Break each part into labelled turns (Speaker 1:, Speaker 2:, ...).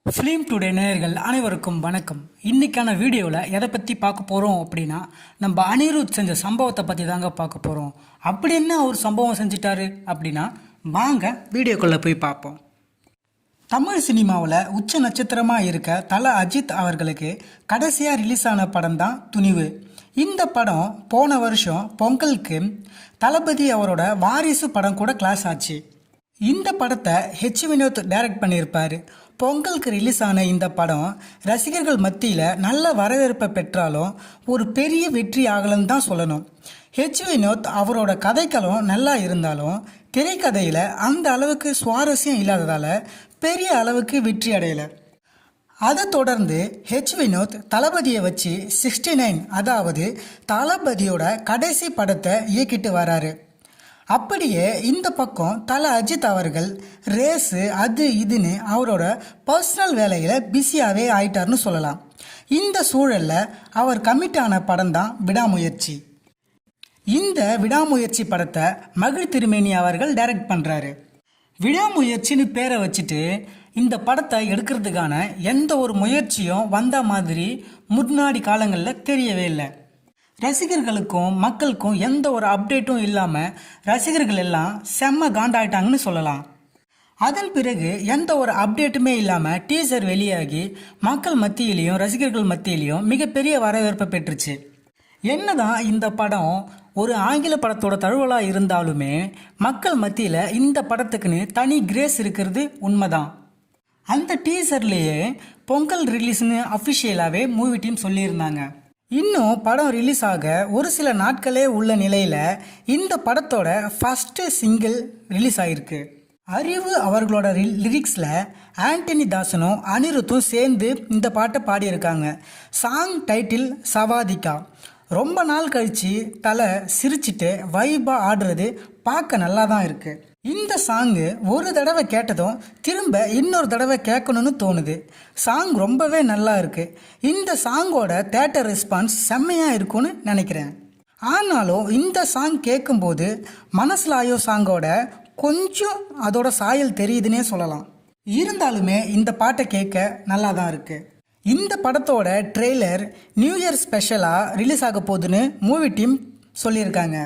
Speaker 1: Film today நேயர்கள் அனைவருக்கும் வணக்கம். இன்னைக்கான வீடியோவில் எதை பற்றி பார்க்க போகிறோம் அப்படின்னா, நம்ம அனிருத் செஞ்ச சம்பவத்தை பற்றி தாங்க பார்க்க போகிறோம். அப்படி என்ன அவர் சம்பவம் செஞ்சிட்டாரு அப்படின்னா, வாங்க வீடியோக்குள்ளே போய் பார்ப்போம். தமிழ் சினிமாவில் உச்ச நட்சத்திரமாக இருக்க தல அஜித் அவர்களுக்கு கடைசியாக ரிலீஸ் ஆன படம் தான் துணிவு. இந்த படம் போன வருஷம் பொங்கலுக்கு தளபதி அவரோட வாரிசு படம் கூட கிளாஸ் ஆச்சு. இந்த படத்தை வினோத் டைரக்ட் பண்ணியிருப்பார். பொங்கலுக்கு ரிலீஸ் ஆன இந்த படம் ரசிகர்கள் மத்தியில் நல்ல வரவேற்பை பெற்றாலும் ஒரு பெரிய வெற்றி ஆகலன்னு தான் சொல்லணும். வினோத் அவரோட கதைக்களம் நல்லா இருந்தாலும் திரைக்கதையில் அந்த அளவுக்கு சுவாரஸ்யம் இல்லாததால் பெரிய அளவுக்கு வெற்றி அடையலை. அதை தொடர்ந்து வினோத் தளபதியை வச்சு 69 அதாவது தளபதியோட கடைசி படத்தை இயக்கிட்டு வராரு. அப்படியே இந்த பக்கம் தல அஜித் அவர்கள் ரேஸு அது இதுன்னு அவரோட பர்சனல் வேலையில் பிஸியாகவே ஆயிட்டார்னு சொல்லலாம். இந்த சூழலில் அவர் கமிட் ஆன படம் தான் விடாமுயற்சி. இந்த விடாமுயற்சி படத்தை மகிழ் திருமேனி அவர்கள் டைரக்ட் பண்ணுறாரு. விடாமுயற்சின்னு பேரை வச்சுட்டு இந்த படத்தை எடுக்கிறதுக்கான எந்த ஒரு முயற்சியும் வந்த மாதிரி முன்னாடி காலங்களில் தெரியவே இல்லை. ரசிகர்களுக்கும் மக்களுக்கும் எந்த ஒரு அப்டேட்டும் இல்லாமல் ரசிகர்கள் எல்லாம் செம்ம காண்டாயிட்டாங்கன்னு சொல்லலாம். அதன் பிறகு எந்த ஒரு அப்டேட்டுமே இல்லாமல் டீசர் வெளியாகி மக்கள் மத்தியிலையும் ரசிகர்கள் மத்தியிலையும் மிகப்பெரிய வரவேற்பை பெற்றுச்சு. என்னதான் இந்த படம் ஒரு ஆங்கில படத்தோட தழுவலாக இருந்தாலுமே மக்கள் மத்தியில் இந்த படத்துக்குன்னு தனி கிரேஸ் இருக்கிறது உண்மைதான். அந்த டீசர்லேயே பொங்கல் ரிலீஸ்னு அஃபிஷியலாகவே மூவி டீம் சொல்லியிருந்தாங்க. இன்னும் படம் ரிலீஸ் ஆக ஒரு சில நாட்களே உள்ள நிலையில் இந்த படத்தோட ஃபஸ்ட்டு சிங்கிள் ரிலீஸ் ஆகிருக்கு. அறிவு அவர்களோட லிரிக்ஸில் ஆண்டனி தாசனும் அனிருத்தும் சேர்ந்து இந்த பாட்டை பாடியிருக்காங்க. Song title Sawadeeka. ரொம்ப நாள் கழித்து தலை சிரிச்சிட்டு வைபாக ஆடுறது பார்க்க நல்லா தான் இருக்குது. இந்த சாங்கு ஒரு தடவை கேட்டதும் திரும்ப இன்னொரு தடவை கேட்கணும்னு தோணுது. சாங் ரொம்பவே நல்லா இருக்குது. இந்த சாங்கோட தேட்டர் ரெஸ்பான்ஸ் செம்மையாக இருக்கும்னு நினைக்கிறேன். ஆனாலும் இந்த சாங் கேட்கும்போது மனசில் ஆயோ சாங்கோட கொஞ்சம் அதோட சாயல் தெரியுதுன்னே சொல்லலாம். இருந்தாலுமே இந்த பாட்டை கேட்க நல்லா தான் இருக்குது. இந்த படத்தோட ட்ரெய்லர் நியூ இயர் ஸ்பெஷலாக ரிலீஸ் ஆக போகுதுன்னு மூவி டீம் சொல்லியிருக்காங்க.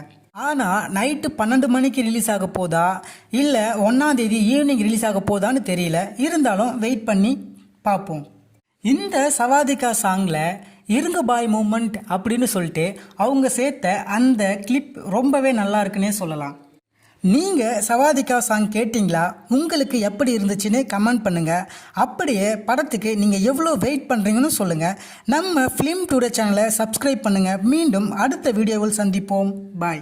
Speaker 1: ஆனால் நைட்டு 12 மணிக்கு ரிலீஸ் ஆக போதா இல்லை 1ஆம் தேதி ஈவினிங் ரிலீஸ் ஆக போதான்னு தெரியல. இருந்தாலும் வெயிட் பண்ணி பார்ப்போம். இந்த சவாதிகா சாங்கில் இருங்க பாய் மூமெண்ட் அப்படின்னு சொல்லிட்டு அவங்க சேர்த்த அந்த கிளிப் ரொம்பவே நல்லா இருக்குன்னே சொல்லலாம். நீங்கள் சவாதிகா சாங் கேட்டிங்களா? உங்களுக்கு எப்படி இருந்துச்சுன்னு கமெண்ட் பண்ணுங்கள். அப்படியே படத்துக்கு நீங்கள் எவ்வளோ வெயிட் பண்ணுறீங்கன்னு சொல்லுங்கள். நம்ம ஃபிலிம் டுடே சேனலை சப்ஸ்கிரைப் பண்ணுங்கள். மீண்டும் அடுத்த வீடியோவில் சந்திப்போம். பாய்.